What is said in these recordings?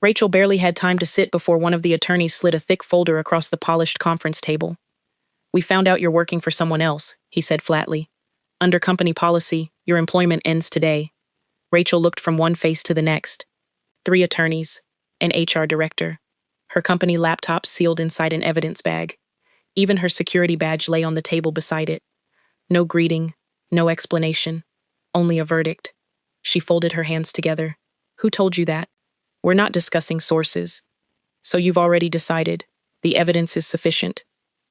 Rachel barely had time to sit before one of the attorneys slid a thick folder across the polished conference table. "We found out you're working for someone else," he said flatly. "Under company policy, your employment ends today." Rachel looked from one face to the next. 3 attorneys, an HR director, her company laptop sealed inside an evidence bag. Even her security badge lay on the table beside it. No greeting, no explanation, only a verdict. She folded her hands together. "Who told you that?" "We're not discussing sources." "So you've already decided. The evidence is sufficient."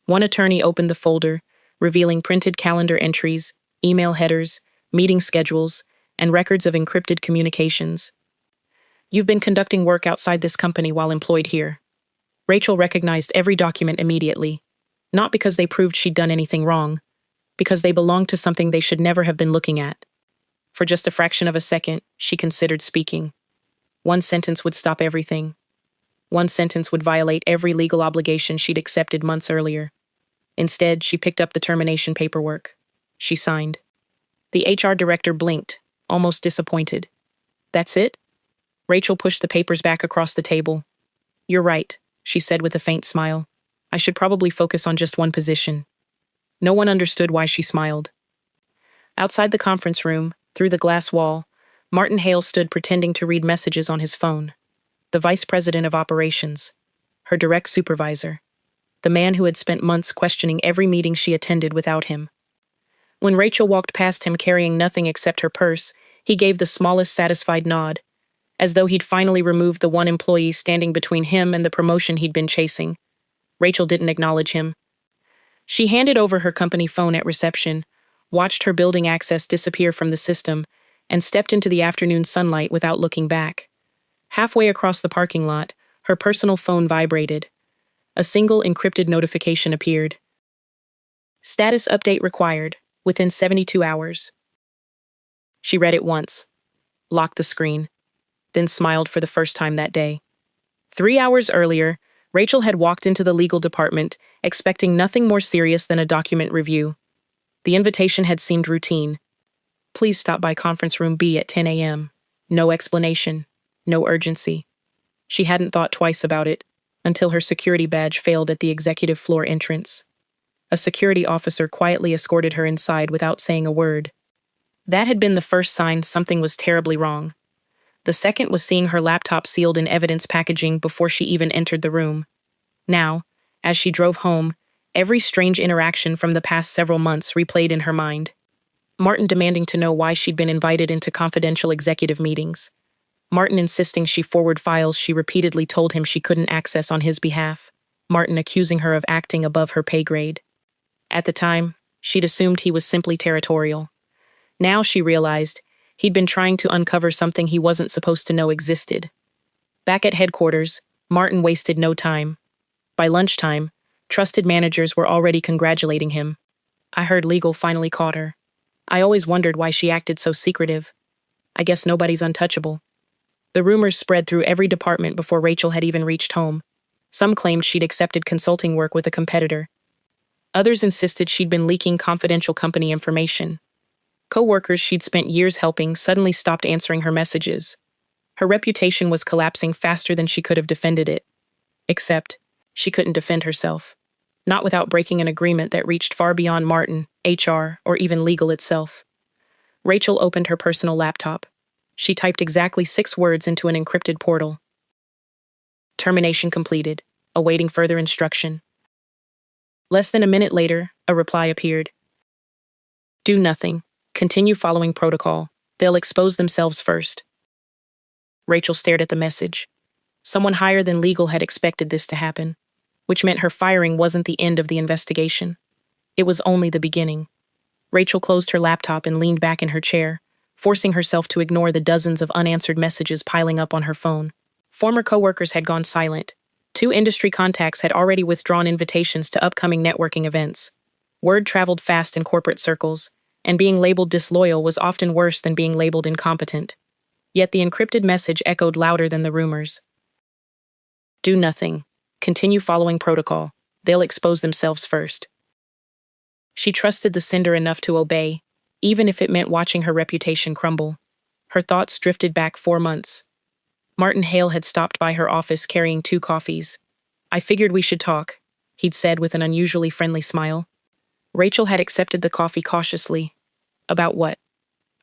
One attorney opened the folder, revealing printed calendar entries, email headers, meeting schedules, and records of encrypted communications. "You've been conducting work outside this company while employed here." Rachel recognized every document immediately, not because they proved she'd done anything wrong, because they belonged to something they should never have been looking at. For just a fraction of a second, she considered speaking. One sentence would stop everything. One sentence would violate every legal obligation she'd accepted months earlier. Instead, she picked up the termination paperwork. She signed. The HR director blinked, almost disappointed. "That's it?" Rachel pushed the papers back across the table. "You're right," she said with a faint smile. "I should probably focus on just one position." No one understood why she smiled. Outside the conference room, through the glass wall, Martin Hale stood pretending to read messages on his phone. The vice president of operations, her direct supervisor, the man who had spent months questioning every meeting she attended without him. When Rachel walked past him carrying nothing except her purse, he gave the smallest satisfied nod, as though he'd finally removed the one employee standing between him and the promotion he'd been chasing. Rachel didn't acknowledge him. She handed over her company phone at reception, watched her building access disappear from the system, and stepped into the afternoon sunlight without looking back. Halfway across the parking lot, her personal phone vibrated. A single encrypted notification appeared. "Status update required, within 72 hours. She read it once, locked the screen, then smiled for the first time that day. 3 hours earlier, Rachel had walked into the legal department, expecting nothing more serious than a document review. The invitation had seemed routine. "Please stop by conference room B at 10 a.m. No explanation, no urgency. She hadn't thought twice about it, until her security badge failed at the executive floor entrance. A security officer quietly escorted her inside without saying a word. That had been the first sign something was terribly wrong. The second was seeing her laptop sealed in evidence packaging before she even entered the room. Now, as she drove home, every strange interaction from the past several months replayed in her mind. Martin demanding to know why she'd been invited into confidential executive meetings. Martin insisting she forward files she repeatedly told him she couldn't access on his behalf. Martin accusing her of acting above her pay grade. At the time, she'd assumed he was simply territorial. Now she realized he'd been trying to uncover something he wasn't supposed to know existed. Back at headquarters, Martin wasted no time. By lunchtime, trusted managers were already congratulating him. "I heard legal finally caught her. I always wondered why she acted so secretive. I guess nobody's untouchable." The rumors spread through every department before Rachel had even reached home. Some claimed she'd accepted consulting work with a competitor. Others insisted she'd been leaking confidential company information. Co-workers she'd spent years helping suddenly stopped answering her messages. Her reputation was collapsing faster than she could have defended it. Except, she couldn't defend herself. Not without breaking an agreement that reached far beyond Martin, HR, or even legal itself. Rachel opened her personal laptop. She typed exactly 6 words into an encrypted portal. "Termination completed. Awaiting further instruction." Less than a minute later, a reply appeared. "Do nothing. Continue following protocol. They'll expose themselves first." Rachel stared at the message. Someone higher than legal had expected this to happen, which meant her firing wasn't the end of the investigation. It was only the beginning. Rachel closed her laptop and leaned back in her chair, forcing herself to ignore the dozens of unanswered messages piling up on her phone. Former coworkers had gone silent. 2 industry contacts had already withdrawn invitations to upcoming networking events. Word traveled fast in corporate circles, and being labeled disloyal was often worse than being labeled incompetent. Yet the encrypted message echoed louder than the rumors. "Do nothing. Continue following protocol. They'll expose themselves first." She trusted the sender enough to obey, even if it meant watching her reputation crumble. Her thoughts drifted back 4 months. Martin Hale had stopped by her office carrying 2 coffees. "I figured we should talk," he'd said with an unusually friendly smile. Rachel had accepted the coffee cautiously. "About what?"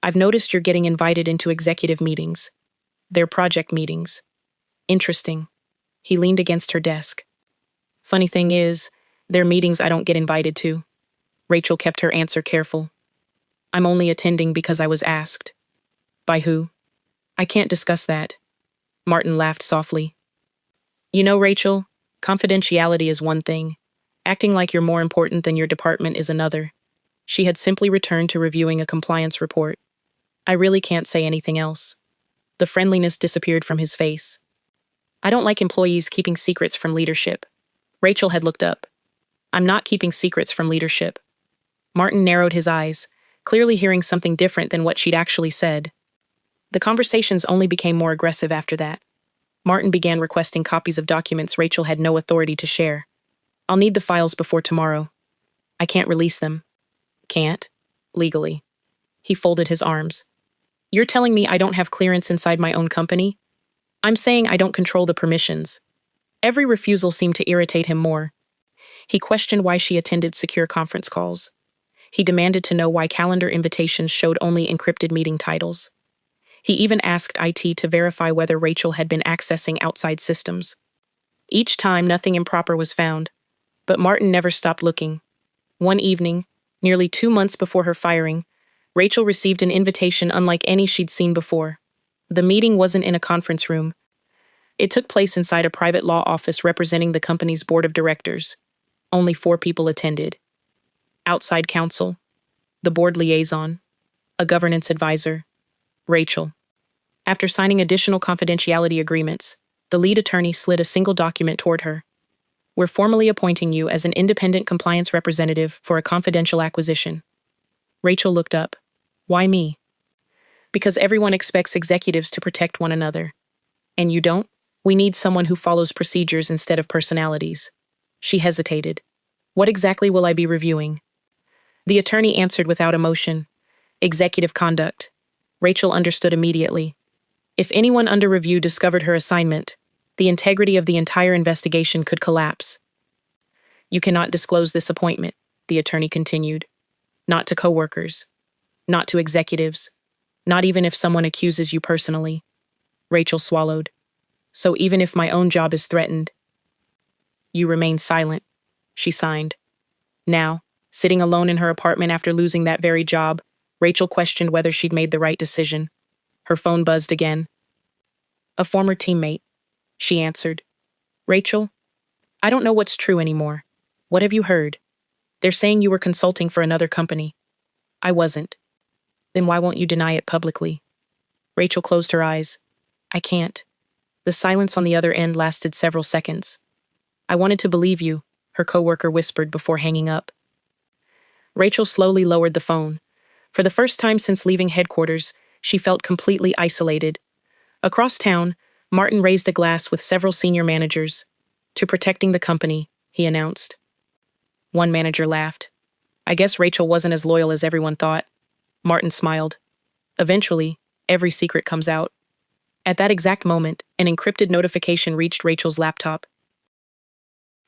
"I've noticed you're getting invited into executive meetings. They're project meetings." "Interesting." He leaned against her desk. "Funny thing is, they're meetings I don't get invited to." Rachel kept her answer careful. "I'm only attending because I was asked." "By who?" "I can't discuss that." Martin laughed softly. "You know, Rachel, confidentiality is one thing. Acting like you're more important than your department is another." She had simply returned to reviewing a compliance report. "I really can't say anything else." The friendliness disappeared from his face. "I don't like employees keeping secrets from leadership." Rachel had looked up. "I'm not keeping secrets from leadership." Martin narrowed his eyes, clearly hearing something different than what she'd actually said. The conversations only became more aggressive after that. Martin began requesting copies of documents Rachel had no authority to share. "I'll need the files before tomorrow." "I can't release them." "Can't? Legally." He folded his arms. "You're telling me I don't have clearance inside my own company?" "I'm saying I don't control the permissions." Every refusal seemed to irritate him more. He questioned why she attended secure conference calls. He demanded to know why calendar invitations showed only encrypted meeting titles. He even asked IT to verify whether Rachel had been accessing outside systems. Each time, nothing improper was found, but Martin never stopped looking. One evening, nearly 2 months before her firing, Rachel received an invitation unlike any she'd seen before. The meeting wasn't in a conference room. It took place inside a private law office representing the company's board of directors. Only 4 people attended. Outside counsel, the board liaison, a governance advisor, Rachel. After signing additional confidentiality agreements, the lead attorney slid a single document toward her. "We're formally appointing you as an independent compliance representative for a confidential acquisition." Rachel looked up. "Why me?" "Because everyone expects executives to protect one another. And you don't? We need someone who follows procedures instead of personalities." She hesitated. "What exactly will I be reviewing?" The attorney answered without emotion. "Executive conduct." Rachel understood immediately. If anyone under review discovered her assignment, the integrity of the entire investigation could collapse. "You cannot disclose this appointment," the attorney continued. "Not to coworkers. Not to executives. Not even if someone accuses you personally." Rachel swallowed. "So even if my own job is threatened?" "You remain silent," she signed. Now, sitting alone in her apartment after losing that very job, Rachel questioned whether she'd made the right decision. Her phone buzzed again. "A former teammate," she answered. "Rachel, I don't know what's true anymore. What have you heard? They're saying you were consulting for another company." "I wasn't." "Then why won't you deny it publicly?" Rachel closed her eyes. "I can't." The silence on the other end lasted several seconds. "I wanted to believe you," her coworker whispered before hanging up. Rachel slowly lowered the phone. For the first time since leaving headquarters, she felt completely isolated. Across town, Martin raised a glass with several senior managers. "To protecting the company," he announced. One manager laughed. "I guess Rachel wasn't as loyal as everyone thought." Martin smiled. "Eventually, every secret comes out." At that exact moment, an encrypted notification reached Rachel's laptop.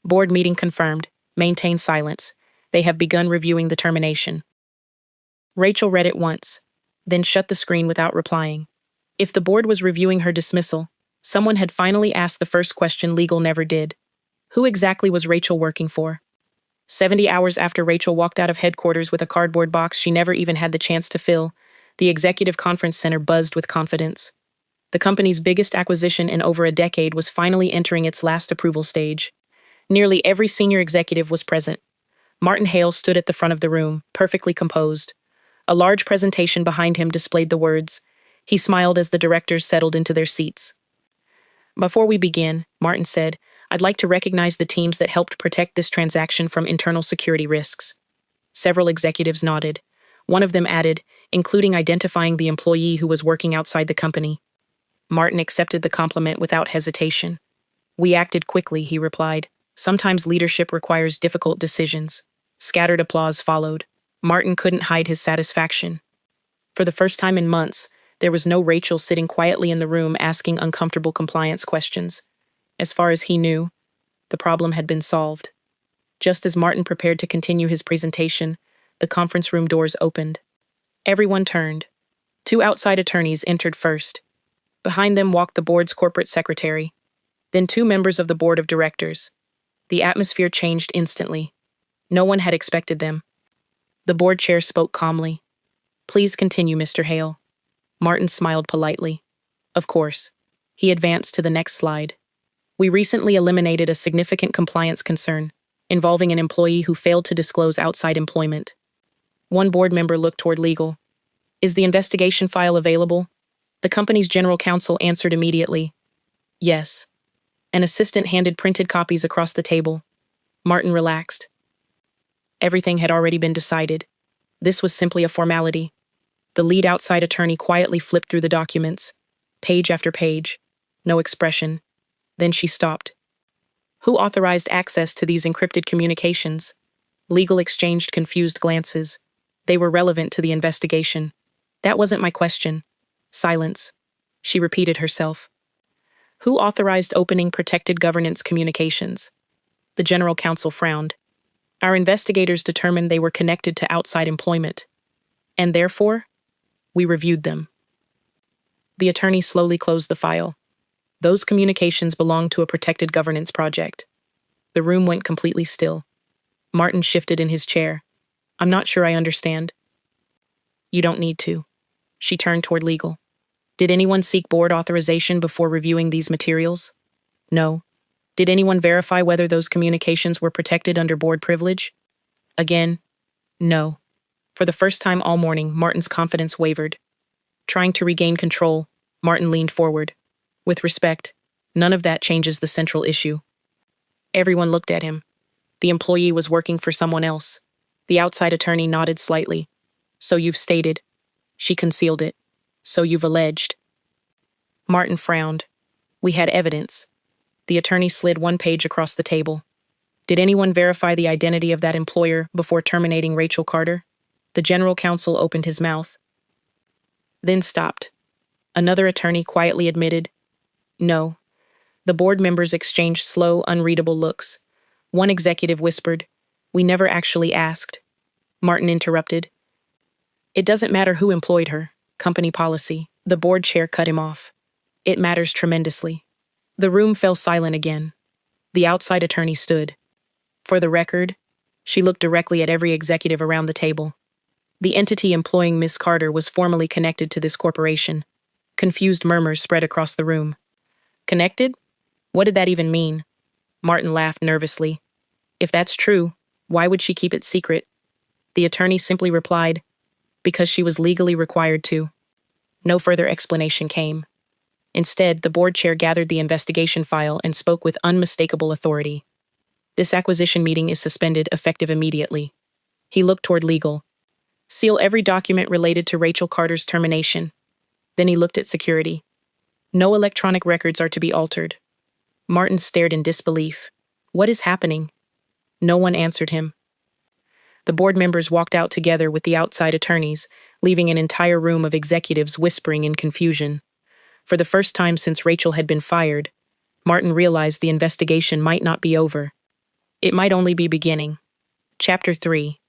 "Board meeting confirmed. Maintain silence. They have begun reviewing the termination." Rachel read it once, then shut the screen without replying. If the board was reviewing her dismissal, someone had finally asked the first question legal never did. Who exactly was Rachel working for? 70 hours after Rachel walked out of headquarters with a cardboard box she never even had the chance to fill, the executive conference center buzzed with confidence. The company's biggest acquisition in over a decade was finally entering its last approval stage. Nearly every senior executive was present. Martin Hale stood at the front of the room, perfectly composed. A large presentation behind him displayed the words. He smiled as the directors settled into their seats. "Before we begin," Martin said, "I'd like to recognize the teams that helped protect this transaction from internal security risks." Several executives nodded. One of them added, including identifying the employee who was working outside the company. Martin accepted the compliment without hesitation. "We acted quickly," he replied. "Sometimes leadership requires difficult decisions." Scattered applause followed. Martin couldn't hide his satisfaction. For the first time in months, There was no Rachel sitting quietly in the room asking uncomfortable compliance questions. As far as he knew, the problem had been solved. Just as Martin prepared to continue his presentation, the conference room doors opened. Everyone turned. Two outside attorneys entered first. Behind them walked the board's corporate secretary, then two members of the board of directors. The atmosphere changed instantly. No one had expected them. The board chair spoke calmly. "Please continue, Mr. Hale." Martin smiled politely. "Of course." He advanced to the next slide. "We recently eliminated a significant compliance concern involving an employee who failed to disclose outside employment." One board member looked toward legal. "Is the investigation file available?" The company's general counsel answered immediately. "Yes." An assistant handed printed copies across the table. Martin relaxed. Everything had already been decided. This was simply a formality. The lead outside attorney quietly flipped through the documents, page after page. No expression. Then she stopped. "Who authorized access to these encrypted communications?" Legal exchanged confused glances. They were relevant to the investigation. "That wasn't my question." Silence. She repeated herself. "Who authorized opening protected governance communications?" The general counsel frowned. "Our investigators determined they were connected to outside employment. And therefore, we reviewed them." The attorney slowly closed the file. Those communications belonged to a protected governance project. The room went completely still. Martin shifted in his chair. "I'm not sure I understand." "You don't need to." She turned toward legal. "Did anyone seek board authorization before reviewing these materials?" "No." "Did anyone verify whether those communications were protected under board privilege?" Again, "No." For the first time all morning, Martin's confidence wavered. Trying to regain control, Martin leaned forward. "With respect, none of that changes the central issue." Everyone looked at him. The employee was working for someone else. The outside attorney nodded slightly. "So you've stated." She concealed it. "So you've alleged." Martin frowned. "We had evidence." The attorney slid one page across the table. "Did anyone verify the identity of that employer before terminating Rachel Carter?" The general counsel opened his mouth, then stopped. Another attorney quietly admitted, "No." The board members exchanged slow, unreadable looks. One executive whispered, "We never actually asked." Martin interrupted. "It doesn't matter who employed her. Company policy." The board chair cut him off. "It matters tremendously." The room fell silent again. The outside attorney stood. "For the record," she looked directly at every executive around the table. "The entity employing Miss Carter was formally connected to this corporation." Confused murmurs spread across the room. "Connected? What did that even mean?" Martin laughed nervously. "If that's true, why would she keep it secret?" The attorney simply replied, "Because she was legally required to." No further explanation came. Instead, the board chair gathered the investigation file and spoke with unmistakable authority. "This acquisition meeting is suspended, effective immediately." He looked toward legal. "Seal every document related to Rachel Carter's termination." Then he looked at security. "No electronic records are to be altered." Martin stared in disbelief. "What is happening?" No one answered him. The board members walked out together with the outside attorneys, leaving an entire room of executives whispering in confusion. For the first time since Rachel had been fired, Martin realized the investigation might not be over. It might only be beginning. Chapter 3.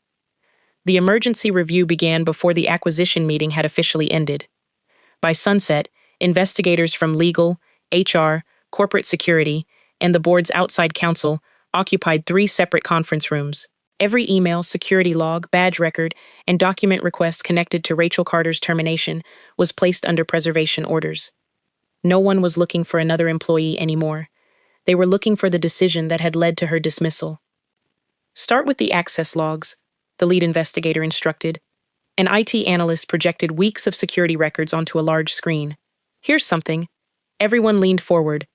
The emergency review began before the acquisition meeting had officially ended. By sunset, investigators from legal, HR, corporate security, and the board's outside counsel occupied 3 separate conference rooms. Every email, security log, badge record, and document request connected to Rachel Carter's termination was placed under preservation orders. No one was looking for another employee anymore. They were looking for the decision that had led to her dismissal. "Start with the access logs," the lead investigator instructed. An IT analyst projected weeks of security records onto a large screen. "Here's something." Everyone leaned forward.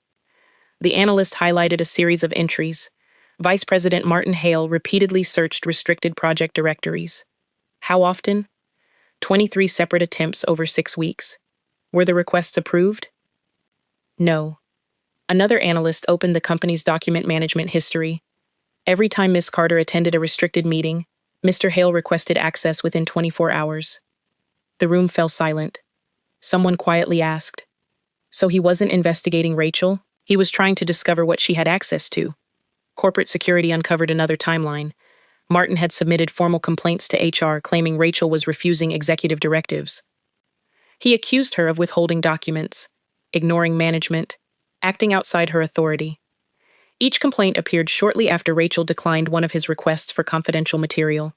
The analyst highlighted a series of entries. Vice President Martin Hale repeatedly searched restricted project directories. How often? 23 separate attempts over 6 weeks. Were the requests approved? No. Another analyst opened the company's document management history. Every time Ms. Carter attended a restricted meeting, Mr. Hale requested access within 24 hours. The room fell silent. Someone quietly asked. So he wasn't investigating Rachel? He was trying to discover what she had access to. Corporate security uncovered another timeline. Martin had submitted formal complaints to HR claiming Rachel was refusing executive directives. He accused her of withholding documents, ignoring management, acting outside her authority. Each complaint appeared shortly after Rachel declined one of his requests for confidential material.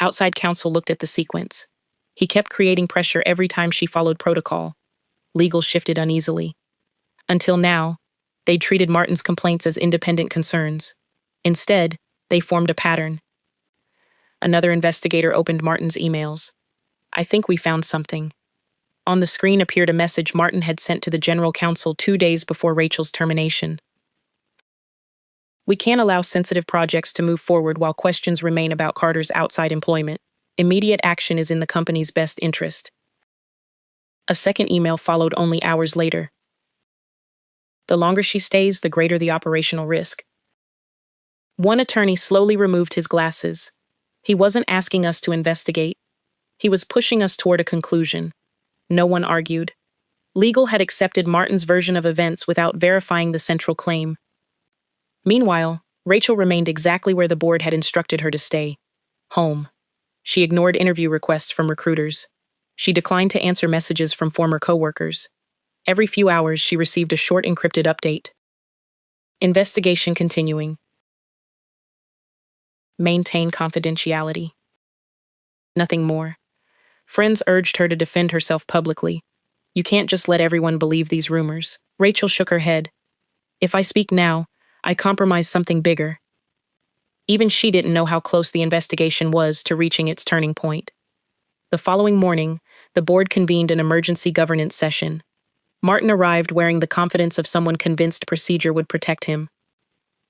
Outside counsel looked at the sequence. He kept creating pressure every time she followed protocol. Legal shifted uneasily. Until now, they'd treated Martin's complaints as independent concerns. Instead, they formed a pattern. Another investigator opened Martin's emails. I think we found something. On the screen appeared a message Martin had sent to the general counsel 2 days before Rachel's termination. We can't allow sensitive projects to move forward while questions remain about Carter's outside employment. Immediate action is in the company's best interest. A second email followed only hours later. The longer she stays, the greater the operational risk. One attorney slowly removed his glasses. He wasn't asking us to investigate. He was pushing us toward a conclusion. No one argued. Legal had accepted Martin's version of events without verifying the central claim. Meanwhile, Rachel remained exactly where the board had instructed her to stay. Home. She ignored interview requests from recruiters. She declined to answer messages from former coworkers. Every few hours, she received a short encrypted update. Investigation continuing. Maintain confidentiality. Nothing more. Friends urged her to defend herself publicly. You can't just let everyone believe these rumors. Rachel shook her head. If I speak now, I compromise something bigger. Even she didn't know how close the investigation was to reaching its turning point. The following morning, the board convened an emergency governance session. Martin arrived wearing the confidence of someone convinced procedure would protect him.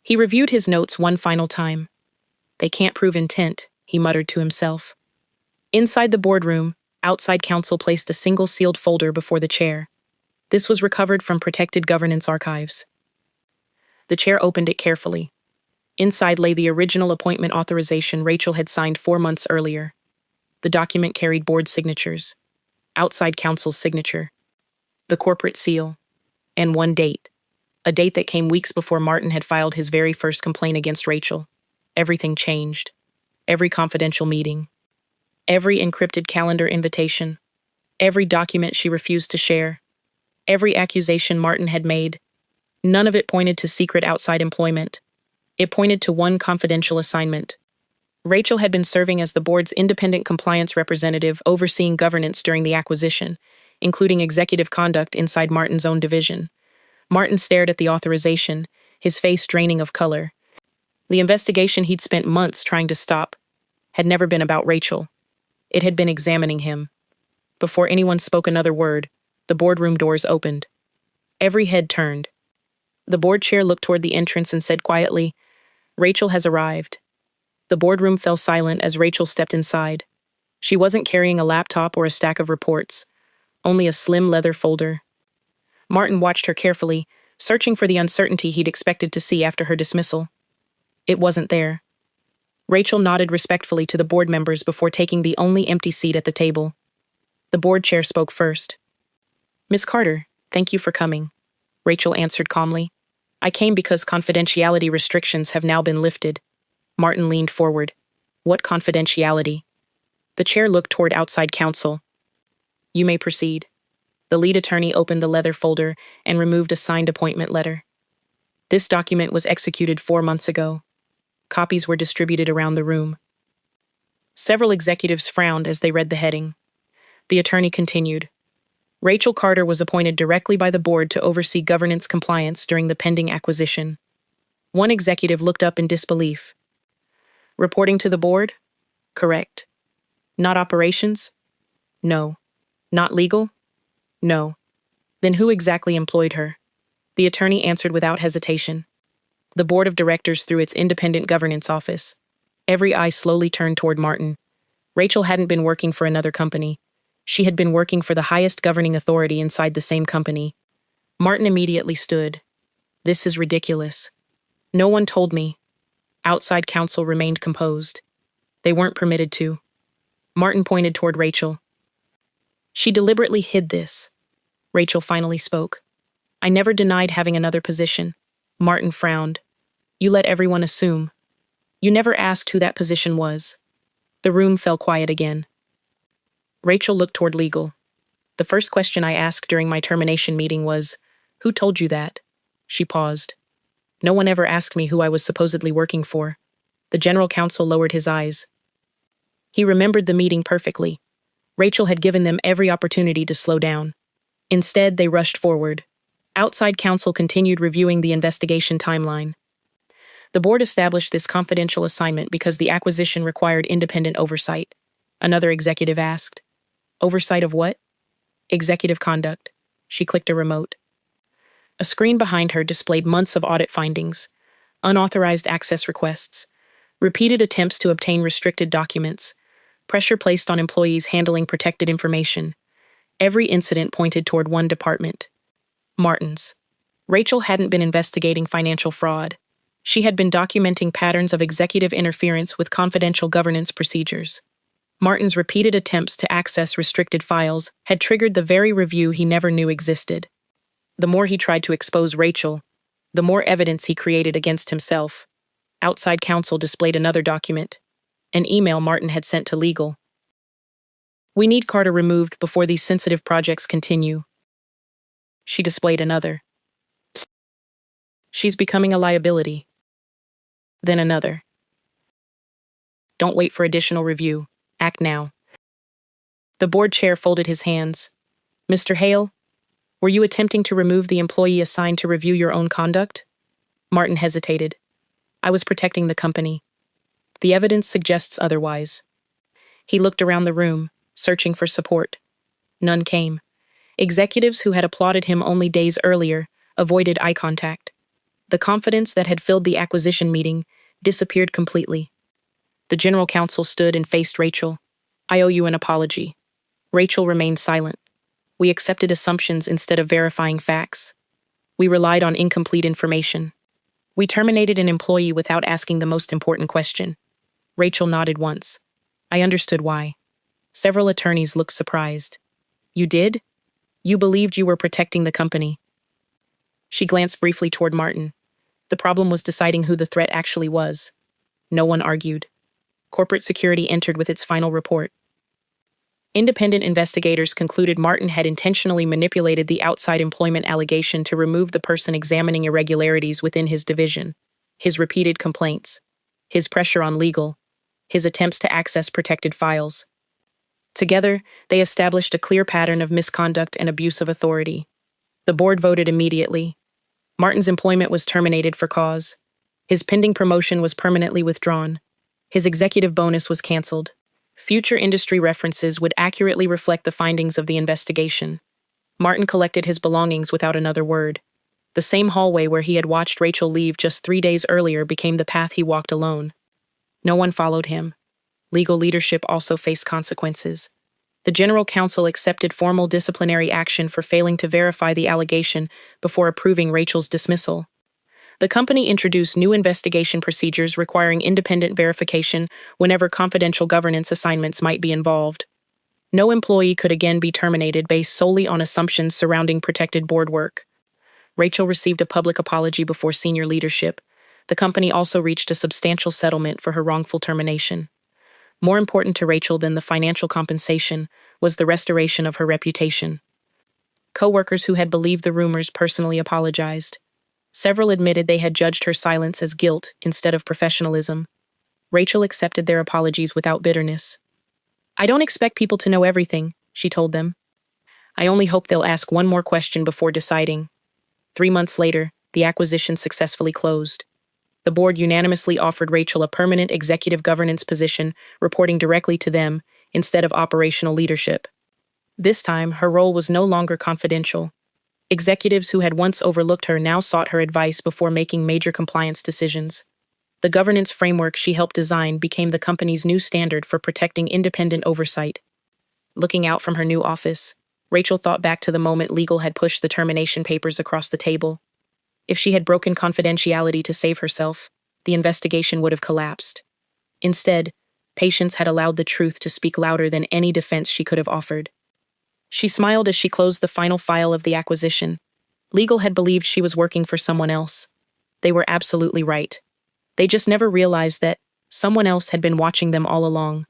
He reviewed his notes one final time. They can't prove intent, he muttered to himself. Inside the boardroom, outside counsel placed a single sealed folder before the chair. This was recovered from protected governance archives. The chair opened it carefully. Inside lay the original appointment authorization Rachel had signed 4 months earlier. The document carried board signatures, outside counsel's signature, the corporate seal, and one date, a date that came weeks before Martin had filed his very first complaint against Rachel. Everything changed. Every confidential meeting, every encrypted calendar invitation, every document she refused to share, every accusation Martin had made. None of it pointed to secret outside employment. It pointed to one confidential assignment. Rachel had been serving as the board's independent compliance representative overseeing governance during the acquisition, including executive conduct inside Martin's own division. Martin stared at the authorization, his face draining of color. The investigation he'd spent months trying to stop had never been about Rachel. It had been examining him. Before anyone spoke another word, the boardroom doors opened. Every head turned. The board chair looked toward the entrance and said quietly, Rachel has arrived. The boardroom fell silent as Rachel stepped inside. She wasn't carrying a laptop or a stack of reports, only a slim leather folder. Martin watched her carefully, searching for the uncertainty he'd expected to see after her dismissal. It wasn't there. Rachel nodded respectfully to the board members before taking the only empty seat at the table. The board chair spoke first. Miss Carter, thank you for coming, Rachel answered calmly. I came because confidentiality restrictions have now been lifted. Martin leaned forward. What confidentiality? The chair looked toward outside counsel. You may proceed. The lead attorney opened the leather folder and removed a signed appointment letter. This document was executed 4 months ago. Copies were distributed around the room. Several executives frowned as they read the heading. The attorney continued. Rachel Carter was appointed directly by the board to oversee governance compliance during the pending acquisition. One executive looked up in disbelief. Reporting to the board? Correct. Not operations? No. Not legal? No. Then who exactly employed her? The attorney answered without hesitation. The board of directors through its independent governance office. Every eye slowly turned toward Martin. Rachel hadn't been working for another company. She had been working for the highest governing authority inside the same company. Martin immediately stood. This is ridiculous. No one told me. Outside counsel remained composed. They weren't permitted to. Martin pointed toward Rachel. She deliberately hid this. Rachel finally spoke. I never denied having another position. Martin frowned. You let everyone assume. You never asked who that position was. The room fell quiet again. Rachel looked toward legal. The first question I asked during my termination meeting was, who told you that? She paused. No one ever asked me who I was supposedly working for. The general counsel lowered his eyes. He remembered the meeting perfectly. Rachel had given them every opportunity to slow down. Instead, they rushed forward. Outside counsel continued reviewing the investigation timeline. The board established this confidential assignment because the acquisition required independent oversight. Another executive asked. Oversight of what? Executive conduct. She clicked a remote. A screen behind her displayed months of audit findings, unauthorized access requests, repeated attempts to obtain restricted documents, pressure placed on employees handling protected information. Every incident pointed toward one department. Martin's. Rachel hadn't been investigating financial fraud. She had been documenting patterns of executive interference with confidential governance procedures. Martin's repeated attempts to access restricted files had triggered the very review he never knew existed. The more he tried to expose Rachel, the more evidence he created against himself. Outside counsel displayed another document, an email Martin had sent to legal. We need Carter removed before these sensitive projects continue. She displayed another. Psst. She's becoming a liability. Then another. Don't wait for additional review. Act now. The board chair folded his hands. Mr. Hale, were you attempting to remove the employee assigned to review your own conduct? Martin hesitated. I was protecting the company. The evidence suggests otherwise. He looked around the room, searching for support. None came. Executives who had applauded him only days earlier avoided eye contact. The confidence that had filled the acquisition meeting disappeared completely. The general counsel stood and faced Rachel. I owe you an apology. Rachel remained silent. We accepted assumptions instead of verifying facts. We relied on incomplete information. We terminated an employee without asking the most important question. Rachel nodded once. I understood why. Several attorneys looked surprised. You did? You believed you were protecting the company. She glanced briefly toward Martin. The problem was deciding who the threat actually was. No one argued. Corporate security entered with its final report. Independent investigators concluded Martin had intentionally manipulated the outside employment allegation to remove the person examining irregularities within his division. His repeated complaints, his pressure on legal, his attempts to access protected files. Together, they established a clear pattern of misconduct and abuse of authority. The board voted immediately. Martin's employment was terminated for cause. His pending promotion was permanently withdrawn. His executive bonus was canceled. Future industry references would accurately reflect the findings of the investigation. Martin collected his belongings without another word. The same hallway where he had watched Rachel leave just 3 days earlier became the path he walked alone. No one followed him. Legal leadership also faced consequences. The general counsel accepted formal disciplinary action for failing to verify the allegation before approving Rachel's dismissal. The company introduced new investigation procedures requiring independent verification whenever confidential governance assignments might be involved. No employee could again be terminated based solely on assumptions surrounding protected board work. Rachel received a public apology before senior leadership. The company also reached a substantial settlement for her wrongful termination. More important to Rachel than the financial compensation was the restoration of her reputation. Co-workers who had believed the rumors personally apologized. Several admitted they had judged her silence as guilt instead of professionalism. Rachel accepted their apologies without bitterness. I don't expect people to know everything, she told them. I only hope they'll ask one more question before deciding. 3 months later, the acquisition successfully closed. The board unanimously offered Rachel a permanent executive governance position, reporting directly to them instead of operational leadership. This time, her role was no longer confidential. Executives who had once overlooked her now sought her advice before making major compliance decisions. The governance framework she helped design became the company's new standard for protecting independent oversight. Looking out from her new office, Rachel thought back to the moment legal had pushed the termination papers across the table. If she had broken confidentiality to save herself, the investigation would have collapsed. Instead, patience had allowed the truth to speak louder than any defense she could have offered. She smiled as she closed the final file of the acquisition. Legal had believed she was working for someone else. They were absolutely right. They just never realized that someone else had been watching them all along.